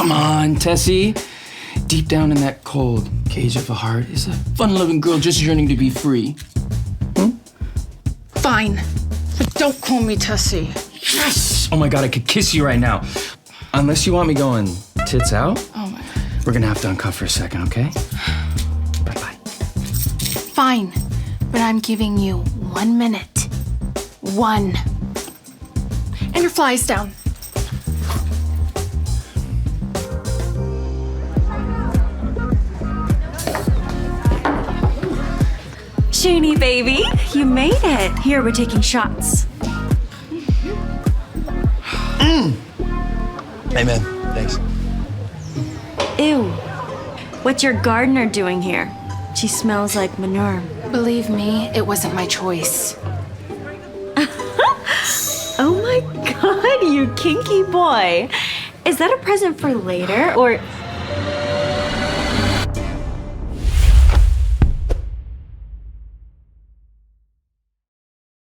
Come on, Tessie. Deep down in that cold cage of a heart is a fun-loving girl just yearning to be free. Fine, but don't call me Tessie. Yes! Oh my God, I could kiss you right now. Unless you want me going tits out. Oh my God. We're gonna have to uncuff for a second, okay? Bye-bye. Fine, but I'm giving you 1 minute. 1. And your fly's down. Shani, baby, you made it. Here, we're taking shots. Hey, man. Thanks. Ew. What's your gardener doing here? She smells like manure. Believe me, it wasn't my choice. Oh my God, you kinky boy. Is that a present for later, or